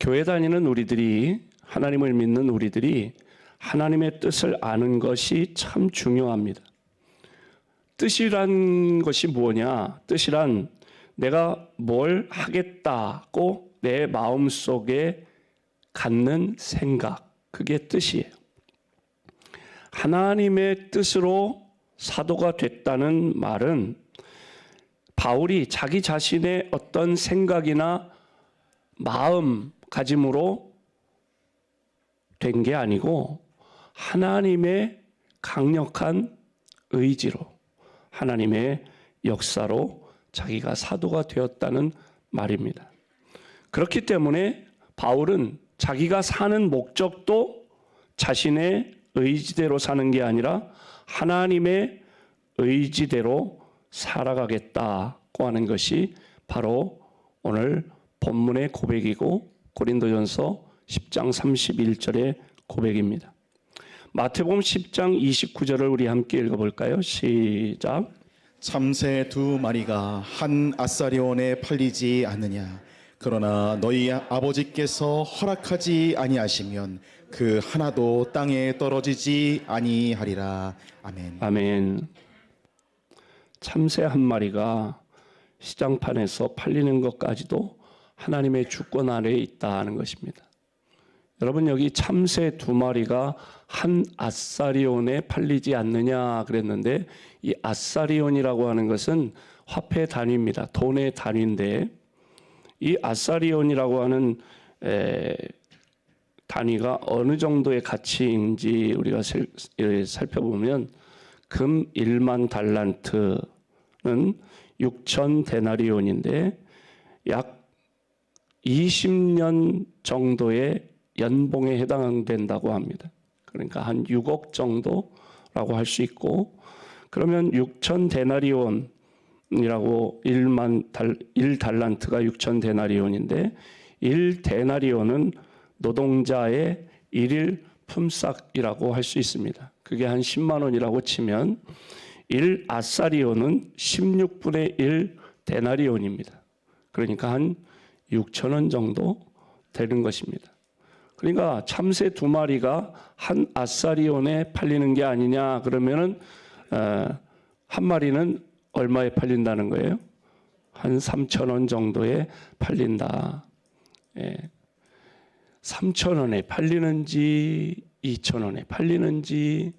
교회 다니는 우리들이 하나님을 믿는 우리들이 하나님의 뜻을 아는 것이 참 중요합니다. 뜻이란 것이 뭐냐? 뜻이란 내가 뭘 하겠다고 내 마음속에 갖는 생각, 그게 뜻이에요. 하나님의 뜻으로 사도가 됐다는 말은 바울이 자기 자신의 어떤 생각이나 마음가짐으로 된 게 아니고 하나님의 강력한 의지로 하나님의 역사로 자기가 사도가 되었다는 말입니다. 그렇기 때문에 바울은 자기가 사는 목적도 자신의 의지대로 사는 게 아니라 하나님의 의지대로 살아가겠다고 하는 것이 바로 오늘 본문의 고백이고 고린도전서 10장 31절의 고백입니다. 마태복음 10장 29절을 우리 함께 읽어볼까요? 시작. 참새 두 마리가 한 아사리온에 팔리지 않느냐. 그러나 너희 아버지께서 허락하지 아니하시면 그 하나도 땅에 떨어지지 아니하리라. 아멘. 아멘. 참새 한 마리가 시장판에서 팔리는 것까지도 하나님의 주권 아래에 있다는 것입니다. 여러분, 여기 참새 두 마리가 한 아사리온에 팔리지 않느냐 그랬는데, 이 아사리온이라고 하는 것은 화폐 단위입니다. 돈의 단위인데, 이 아사리온이라고 하는 단위가 어느 정도의 가치인지 우리가 살펴보면 금 1만 달란트는 6천 데나리온인데 약 20년 정도의 연봉에 해당된다고 합니다. 그러니까 한 6억 정도라고 할 수 있고, 그러면 6천 데나리온이라고 1달란트가 6천 데나리온인데 1데나리온은 노동자의 일일 품삯이라고 할 수 있습니다. 그게 한 10만 원이라고 치면 1아사리온은 16분의 1 데나리온입니다. 그러니까 한 6천 원 정도 되는 것입니다. 그러니까 참새 2마리가 한 아사리온에 팔리는 게 아니냐 그러면은 한 마리는 얼마에 팔린다는 거예요? 한 3,000원 정도에 팔린다. 3,000원에 팔리는지 2,000원에 팔리는지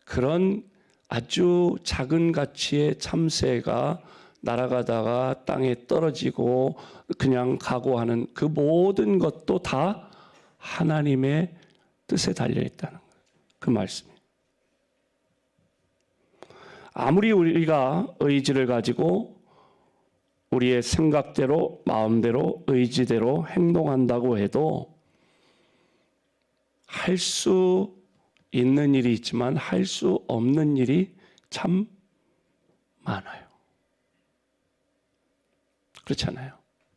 그런 아주 작은 가치의 참새가 날아가다가 땅에 떨어지고 그냥 가고 하는 그 모든 것도 다 하나님의 뜻에 달려 있다는 거예요. 그 말씀이에요. 아무리 우리가 의지를 가지고 우리의 생각대로 마음대로 의지대로 행동한다고 해도 할 수 있는 일이 있지만 할 수 없는 일이 참 많아요. 그렇잖아요.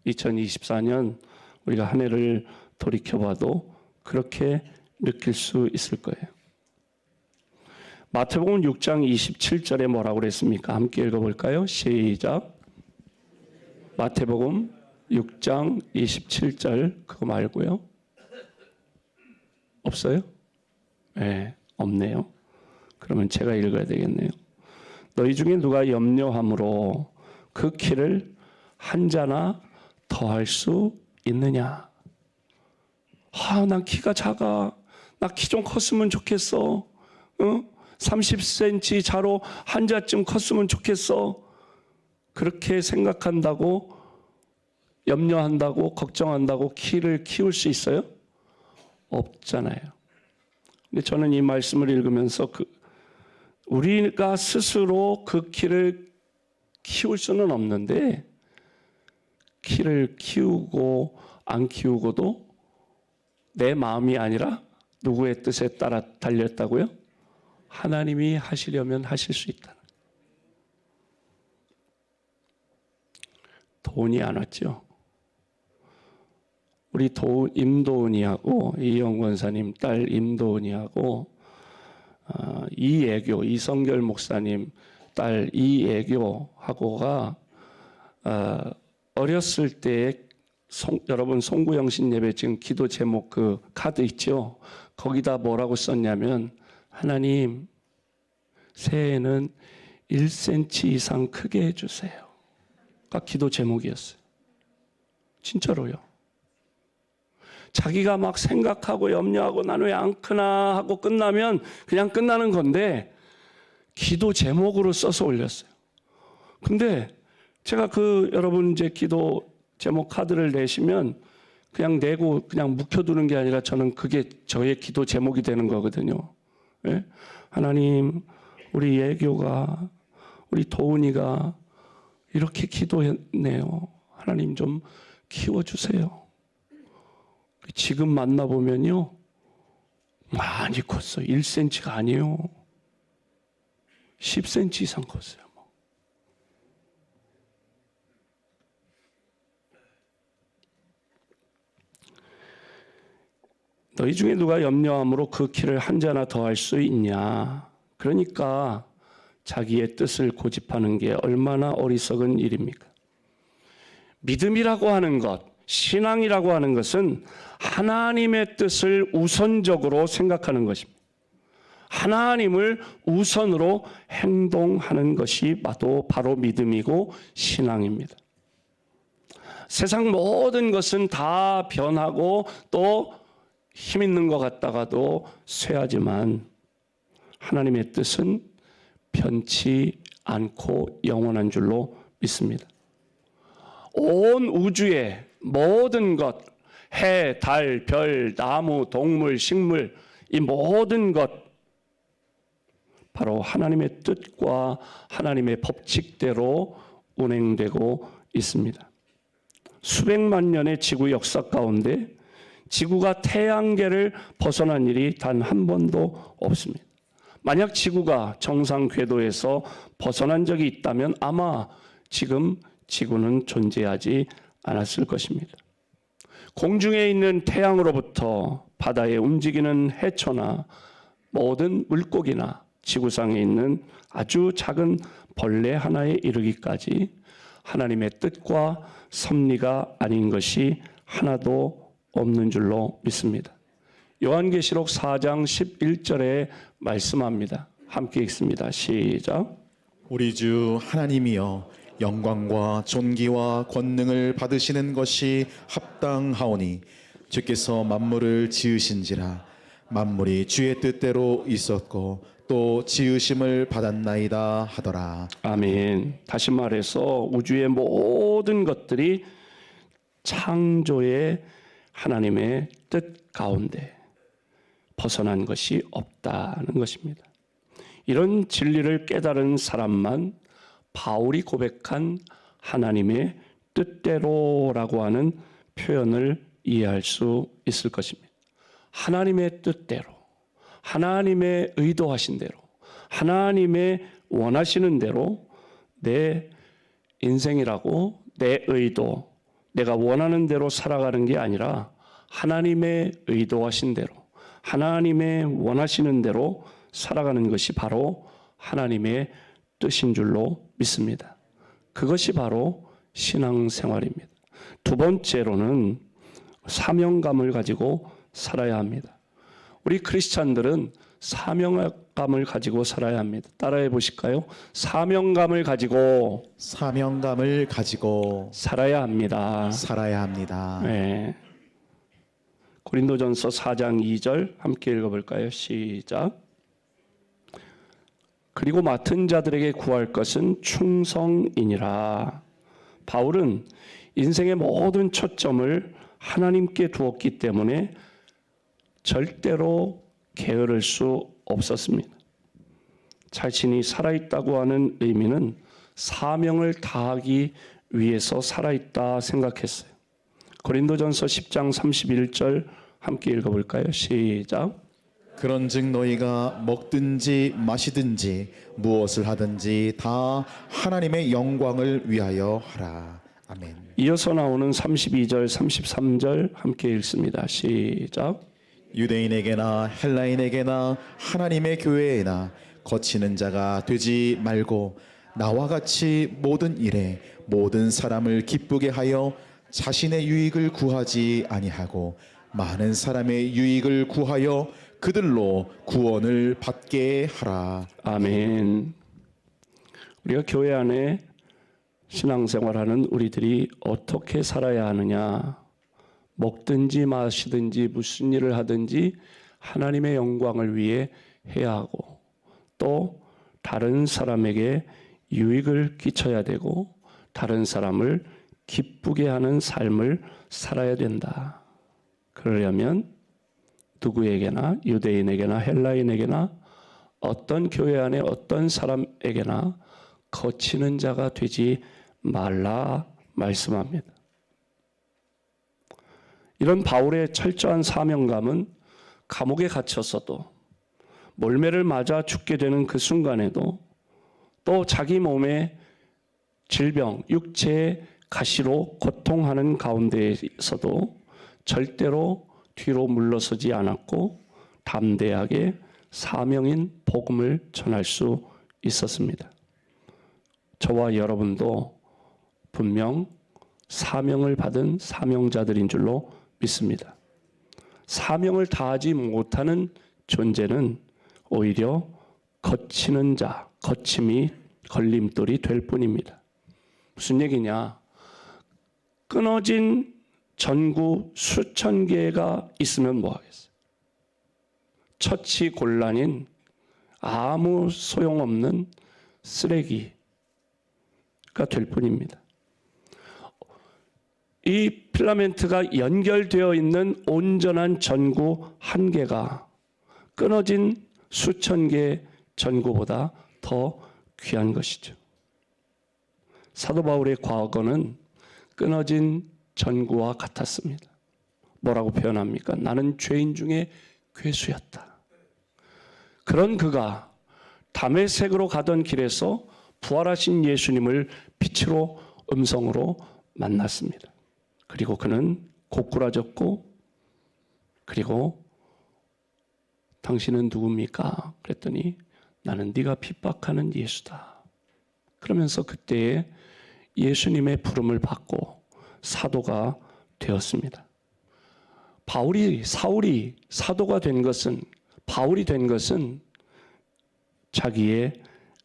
2024년 우리가 한 해를 돌이켜봐도 그렇게 느낄 수 있을 거예요. 마태복음 6장 27절에 뭐라고 그랬습니까? 함께 읽어볼까요? 시작. 마태복음 6장 27절 그거 말고요. 없어요? 네, 없네요. 그러면 제가 읽어야 되겠네요. 너희 중에 누가 염려함으로 그 키를 한 자나 더할 수 있느냐? 난 키가 작아. 나 키 좀 컸으면 좋겠어. 30cm 자로 한 자쯤 컸으면 좋겠어. 그렇게 생각한다고, 염려한다고, 걱정한다고 키를 키울 수 있어요? 없잖아요. 근데 저는 이 말씀을 읽으면서 우리가 스스로 그 키를 키울 수는 없는데 키를 키우고 안 키우고도 내 마음이 아니라 누구의 뜻에 따라 달렸다고요? 하나님이 하시려면 하실 수 있다. 돈이 안 왔죠. 우리 임도은이하고 이영 권사님 딸 임도은이하고 이성결 목사님 딸 이애교하고가 어렸을 때 여러분 송구영신 예배 지금 기도 제목 그 카드 있죠? 거기다 뭐라고 썼냐면 하나님 새해에는 1cm 이상 크게 해주세요. 그 기도 제목이었어요. 진짜로요. 자기가 막 생각하고 염려하고 난 왜 안 크나 하고 끝나면 그냥 끝나는 건데 기도 제목으로 써서 올렸어요. 근데 제가 여러분 이제 기도 제목 카드를 내시면 그냥 내고 그냥 묵혀두는 게 아니라 저는 그게 저의 기도 제목이 되는 거거든요. 네? 하나님, 우리 예교가, 우리 도은이가 이렇게 기도했네요. 하나님 좀 키워주세요. 지금 만나보면요. 많이 컸어요. 1cm가 아니에요. 10cm 이상 컸어요. 너희 중에 누가 염려함으로 그 키를 한 자나 더할 수 있냐? 그러니까 자기의 뜻을 고집하는 게 얼마나 어리석은 일입니까? 믿음이라고 하는 것, 신앙이라고 하는 것은 하나님의 뜻을 우선적으로 생각하는 것입니다. 하나님을 우선으로 행동하는 것이 바로 믿음이고 신앙입니다. 세상 모든 것은 다 변하고 또 힘 있는 것 같다가도 쇠하지만 하나님의 뜻은 변치 않고 영원한 줄로 믿습니다. 온 우주의 모든 것, 해, 달, 별, 나무, 동물, 식물, 이 모든 것 바로 하나님의 뜻과 하나님의 법칙대로 운행되고 있습니다. 수백만 년의 지구 역사 가운데 지구가 태양계를 벗어난 일이 단 한 번도 없습니다. 만약 지구가 정상 궤도에서 벗어난 적이 있다면 아마 지금 지구는 존재하지 않았을 것입니다. 공중에 있는 태양으로부터 바다에 움직이는 해초나 모든 물고기나 지구상에 있는 아주 작은 벌레 하나에 이르기까지 하나님의 뜻과 섭리가 아닌 것이 하나도 없는 줄로 믿습니다. 요한계시록 4장 11절에 말씀합니다. 함께 읽습니다. 시작. 우리 주 하나님이여 영광과 존귀와 권능을 받으시는 것이 합당하오니 주께서 만물을 지으신지라 만물이 주의 뜻대로 있었고 또 지으심을 받았나이다 하더라. 아멘. 다시 말해서 우주의 모든 것들이 창조의 하나님의 뜻 가운데 벗어난 것이 없다는 것입니다. 이런 진리를 깨달은 사람만 바울이 고백한 하나님의 뜻대로라고 하는 표현을 이해할 수 있을 것입니다. 하나님의 뜻대로, 하나님의 의도하신 대로, 하나님의 원하시는 대로 내 인생이라고 내 의도, 내가 원하는 대로 살아가는 게 아니라 하나님의 의도하신 대로, 하나님의 원하시는 대로 살아가는 것이 바로 하나님의 뜻인 줄로 믿습니다. 그것이 바로 신앙생활입니다. 두 번째로는 사명감을 가지고 살아야 합니다. 우리 크리스찬들은 사명감을 가지고 살아야 합니다. 따라해 보실까요? 사명감을 가지고 살아야 합니다. 살아야 합니다. 네. 고린도전서 4장 2절 함께 읽어볼까요? 시작. 그리고 맡은 자들에게 구할 것은 충성이니라. 바울은 인생의 모든 초점을 하나님께 두었기 때문에 절대로 게으를 수 없었습니다. 자신이 살아있다고 하는 의미는 사명을 다하기 위해서 살아있다 생각했어요. 고린도전서 10장 31절 함께 읽어볼까요? 시작. 그런즉 너희가 먹든지 마시든지 무엇을 하든지 다 하나님의 영광을 위하여 하라. 아멘. 이어서 나오는 32절 33절 함께 읽습니다. 시작. 유대인에게나 헬라인에게나 하나님의 교회에나 거치는 자가 되지 말고 나와 같이 모든 일에 모든 사람을 기쁘게 하여 자신의 유익을 구하지 아니하고 많은 사람의 유익을 구하여 그들로 구원을 받게 하라. 아멘. 우리가 교회 안에 신앙생활하는 우리들이 어떻게 살아야 하느냐? 먹든지 마시든지 무슨 일을 하든지 하나님의 영광을 위해 해야 하고 또 다른 사람에게 유익을 끼쳐야 되고 다른 사람을 기쁘게 하는 삶을 살아야 된다. 그러려면 누구에게나 유대인에게나 헬라인에게나 어떤 교회 안에 어떤 사람에게나 거치는 자가 되지 말라 말씀합니다. 이런 바울의 철저한 사명감은 감옥에 갇혔어도 몰매를 맞아 죽게 되는 그 순간에도 또 자기 몸의 질병, 육체의 가시로 고통하는 가운데에서도 절대로 뒤로 물러서지 않았고 담대하게 사명인 복음을 전할 수 있었습니다. 저와 여러분도 분명 사명을 받은 사명자들인 줄로 믿습니다. 사명을 다하지 못하는 존재는 오히려 거치는 자, 거침이 걸림돌이 될 뿐입니다. 무슨 얘기냐? 끊어진 전구 수천 개가 있으면 뭐 하겠어요? 처치곤란인 아무 소용없는 쓰레기가 될 뿐입니다. 이 필라멘트가 연결되어 있는 온전한 전구 한 개가 끊어진 수천 개의 전구보다 더 귀한 것이죠. 사도 바울의 과거는 끊어진 전구와 같았습니다. 뭐라고 표현합니까? 나는 죄인 중에 괴수였다. 그런 그가 다메섹으로 가던 길에서 부활하신 예수님을 빛으로 음성으로 만났습니다. 그리고 그는 고꾸라졌고 그리고 당신은 누굽니까? 그랬더니 나는 네가 핍박하는 예수다. 그러면서 그때에 예수님의 부름을 받고 사도가 되었습니다. 사울이 사도가 된 것은, 바울이 된 것은 자기의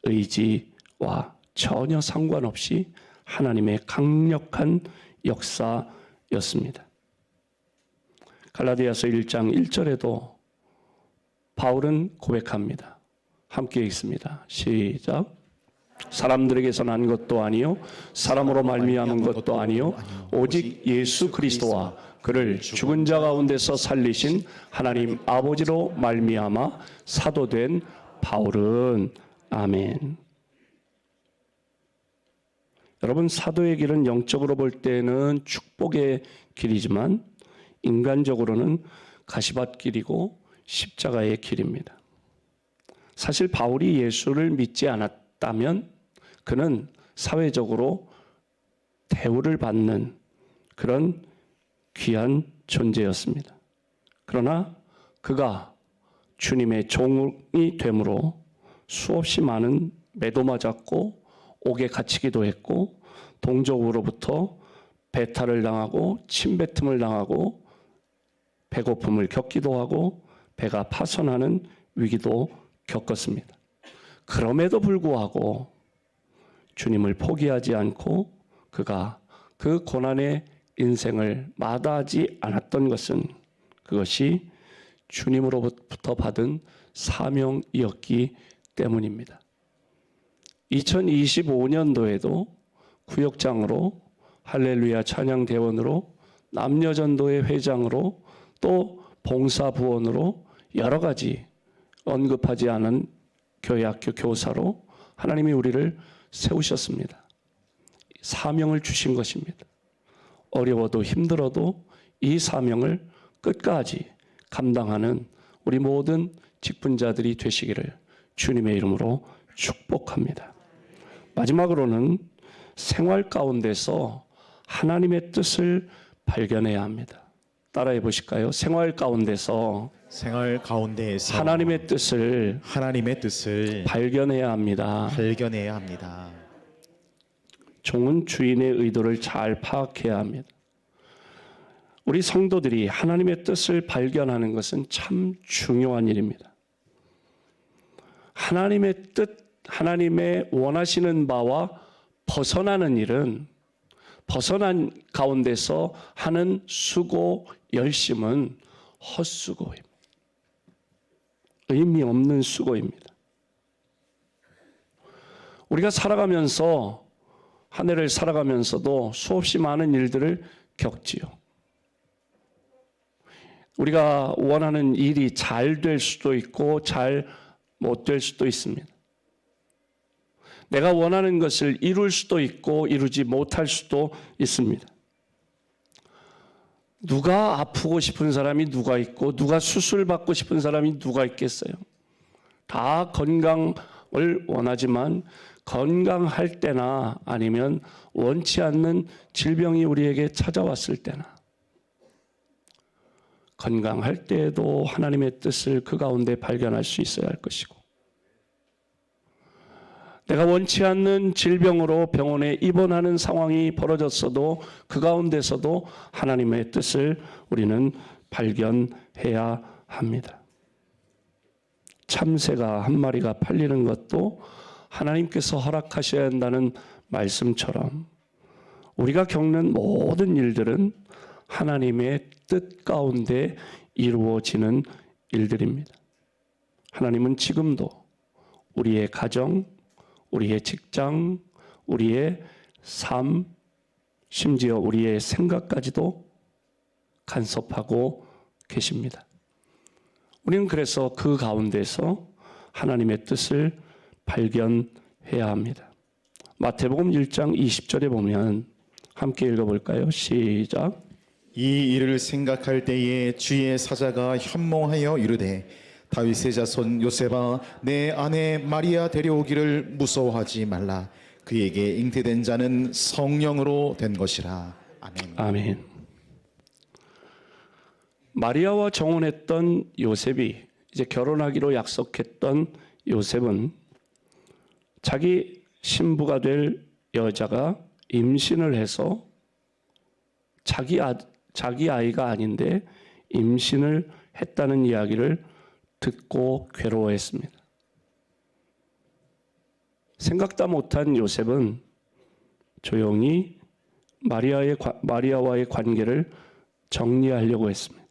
의지와 전혀 상관없이 하나님의 강력한 역사였습니다. 갈라디아서 1장 1절에도 바울은 고백합니다. 함께 읽습니다. 시작. 사람들에게서 난 것도 아니요 사람으로 말미암은 것도 아니요 오직 예수 그리스도와 그를 죽은 자 가운데서 살리신 하나님 아버지로 말미암아 사도된 바울은. 아멘. 여러분, 사도의 길은 영적으로 볼 때는 축복의 길이지만 인간적으로는 가시밭길이고 십자가의 길입니다. 사실 바울이 예수를 믿지 않았다면 그는 사회적으로 대우를 받는 그런 귀한 존재였습니다. 그러나 그가 주님의 종이 되므로 수없이 많은 매도 맞았고 옥에 갇히기도 했고 동족으로부터 배탈을 당하고 침뱉음을 당하고 배고픔을 겪기도 하고 배가 파손하는 위기도 겪었습니다. 그럼에도 불구하고 주님을 포기하지 않고 그가 그 고난의 인생을 마다하지 않았던 것은 그것이 주님으로부터 받은 사명이었기 때문입니다. 2025년도에도 구역장으로 할렐루야 찬양대원으로 남녀전도회 회장으로 또 봉사부원으로 여러 가지 언급하지 않은 교회학교 교사로 하나님이 우리를 세우셨습니다. 사명을 주신 것입니다. 어려워도 힘들어도 이 사명을 끝까지 감당하는 우리 모든 직분자들이 되시기를 주님의 이름으로 축복합니다. 마지막으로는 생활 가운데서 하나님의 뜻을 발견해야 합니다. 따라해 보실까요? 생활 가운데서 하나님의 뜻을 발견해야 합니다. 종은 주인의 의도를 잘 파악해야 합니다. 우리 성도들이 하나님의 뜻을 발견하는 것은 참 중요한 일입니다. 하나님의 뜻, 하나님의 원하시는 바와 벗어나는 일은 벗어난 가운데서 하는 수고, 열심은 헛수고입니다. 의미 없는 수고입니다. 우리가 살아가면서 한 해를 살아가면서도 수없이 많은 일들을 겪지요. 우리가 원하는 일이 잘 될 수도 있고 잘 못 될 수도 있습니다. 내가 원하는 것을 이룰 수도 있고 이루지 못할 수도 있습니다. 누가 아프고 싶은 사람이 누가 있고 누가 수술 받고 싶은 사람이 누가 있겠어요? 다 건강을 원하지만 건강할 때나 아니면 원치 않는 질병이 우리에게 찾아왔을 때나 건강할 때에도 하나님의 뜻을 그 가운데 발견할 수 있어야 할 것이고 내가 원치 않는 질병으로 병원에 입원하는 상황이 벌어졌어도 그 가운데서도 하나님의 뜻을 우리는 발견해야 합니다. 참새가 한 마리가 팔리는 것도 하나님께서 허락하셔야 한다는 말씀처럼 우리가 겪는 모든 일들은 하나님의 뜻 가운데 이루어지는 일들입니다. 하나님은 지금도 우리의 가정, 우리의 직장, 우리의 삶, 심지어 우리의 생각까지도 간섭하고 계십니다. 우리는 그래서 그 가운데서 하나님의 뜻을 발견해야 합니다. 마태복음 1장 20절에 보면 함께 읽어볼까요? 시작. 이 일을 생각할 때에 주의 사자가 현몽하여 이르되 다윗의 자손 요셉아 내 아내 마리아 데려오기를 무서워하지 말라. 그에게 잉태된 자는 성령으로 된 것이라. 아멘. 아멘. 마리아와 정혼했던 요셉이 이제 결혼하기로 약속했던 요셉은 자기 신부가 될 여자가 임신을 해서 자기 아이가 아닌데 임신을 했다는 이야기를 듣고 괴로워했습니다. 생각도 못한 요셉은 조용히 마리아와의 관계를 정리하려고 했습니다.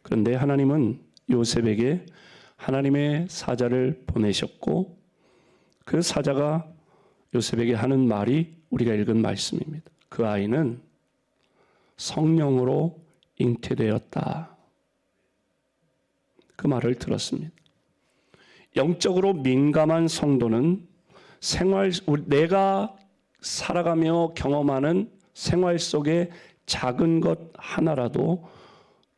그런데 하나님은 요셉에게 하나님의 사자를 보내셨고 그 사자가 요셉에게 하는 말이 우리가 읽은 말씀입니다. 그 아이는 성령으로 잉태되었다. 그 말을 들었습니다. 영적으로 민감한 성도는 내가 살아가며 경험하는 생활 속에 작은 것 하나라도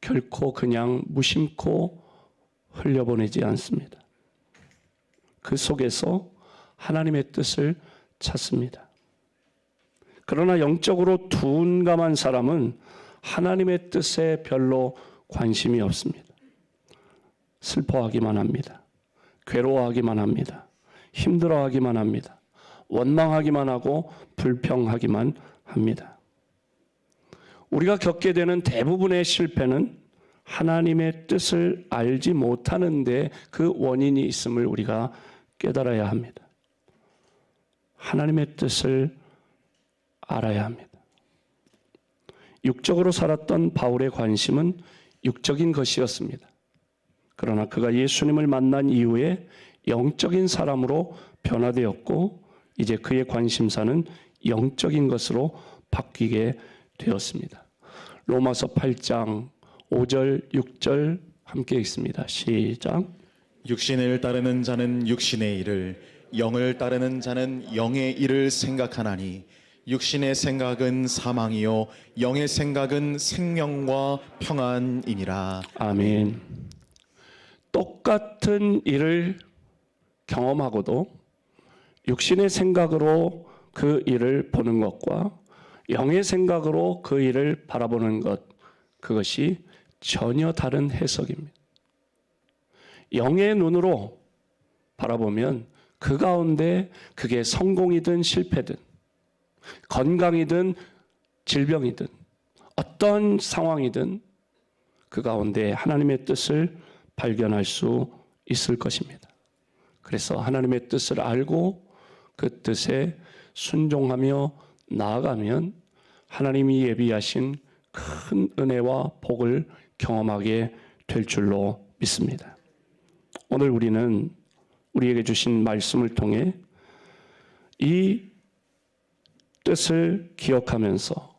결코 그냥 무심코 흘려보내지 않습니다. 그 속에서 하나님의 뜻을 찾습니다. 그러나 영적으로 둔감한 사람은 하나님의 뜻에 별로 관심이 없습니다. 슬퍼하기만 합니다. 괴로워하기만 합니다. 힘들어하기만 합니다. 원망하기만 하고 불평하기만 합니다. 우리가 겪게 되는 대부분의 실패는 하나님의 뜻을 알지 못하는 데 그 원인이 있음을 우리가 깨달아야 합니다. 하나님의 뜻을 알아야 합니다. 육적으로 살았던 바울의 관심은 육적인 것이었습니다. 그러나 그가 예수님을 만난 이후에 영적인 사람으로 변화되었고 이제 그의 관심사는 영적인 것으로 바뀌게 되었습니다. 로마서 8장 5절 6절 함께 읽습니다. 시작. 육신을 따르는 자는 육신의 일을, 영을 따르는 자는 영의 일을 생각하나니 육신의 생각은 사망이요 영의 생각은 생명과 평안이니라. 아멘. 똑같은 일을 경험하고도 육신의 생각으로 그 일을 보는 것과 영의 생각으로 그 일을 바라보는 것, 그것이 전혀 다른 해석입니다. 영의 눈으로 바라보면 그 가운데 그게 성공이든 실패든 건강이든 질병이든 어떤 상황이든 그 가운데 하나님의 뜻을 발견할 수 있을 것입니다. 그래서 하나님의 뜻을 알고 그 뜻에 순종하며 나아가면 하나님이 예비하신 큰 은혜와 복을 경험하게 될 줄로 믿습니다. 오늘 우리는 우리에게 주신 말씀을 통해 이 뜻을 기억하면서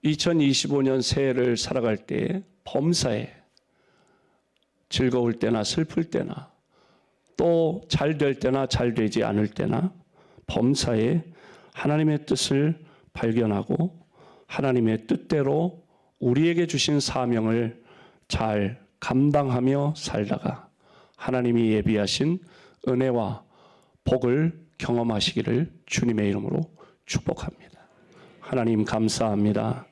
2025년 새해를 살아갈 때 범사에 즐거울 때나 슬플 때나 또 잘 될 때나 잘 되지 않을 때나 범사에 하나님의 뜻을 발견하고 하나님의 뜻대로 우리에게 주신 사명을 잘 감당하며 살다가 하나님이 예비하신 은혜와 복을 경험하시기를 주님의 이름으로 축복합니다. 하나님 감사합니다.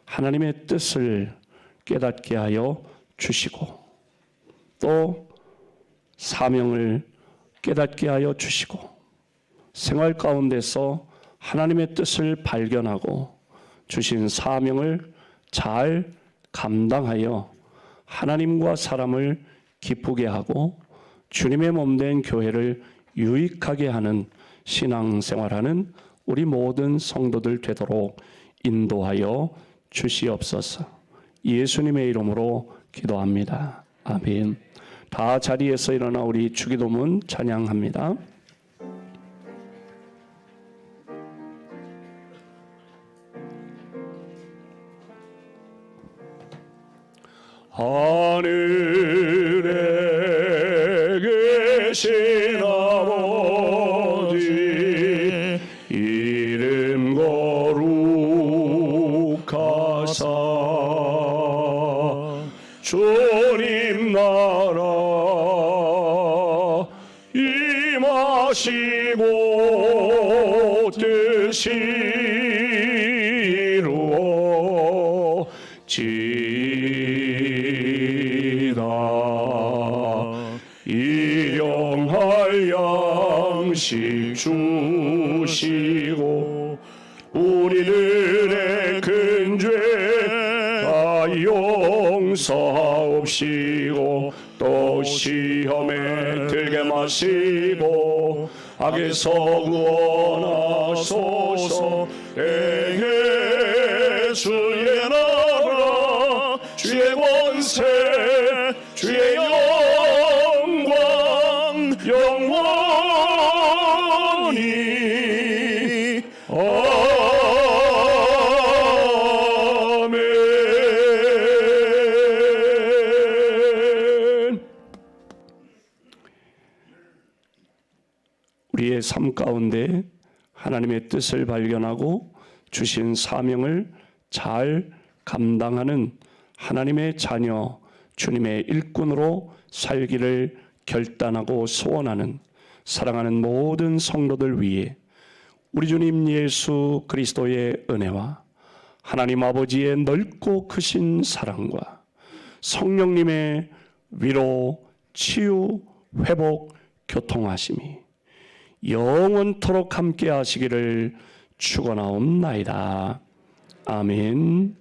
하나님의 뜻을 깨닫게 하여 주시고 또 사명을 깨닫게 하여 주시고 생활 가운데서 하나님의 뜻을 발견하고 주신 사명을 잘 감당하여 하나님과 사람을 기쁘게 하고 주님의 몸된 교회를 유익하게 하는 신앙생활하는 우리 모든 성도들 되도록 인도하여 주시옵소서. 예수님의 이름으로 기도합니다. 아멘. 다 자리에서 일어나 우리 주기도문 찬양합니다. 하늘에 계신 아버지 이름 거룩하사 주님 나라 임하시고 뜻이 이루어지다 일용할 양식 주시고 우리들의 큰 죄 용서하옵시고 또 시험에 들게 마시고 악에서 구원하소서. 에게 주의 나라 주의 권세 주의 영광 영원히 아멘. 우리의 삶 가운데 하나님의 뜻을 발견하고 주신 사명을 잘 감당하는 하나님의 자녀, 주님의 일꾼으로 살기를 결단하고 소원하는 사랑하는 모든 성도들 위해 우리 주님 예수 그리스도의 은혜와 하나님 아버지의 넓고 크신 사랑과 성령님의 위로, 치유, 회복, 교통하심이 영원토록 함께 하시기를 축원하옵나이다. 아멘.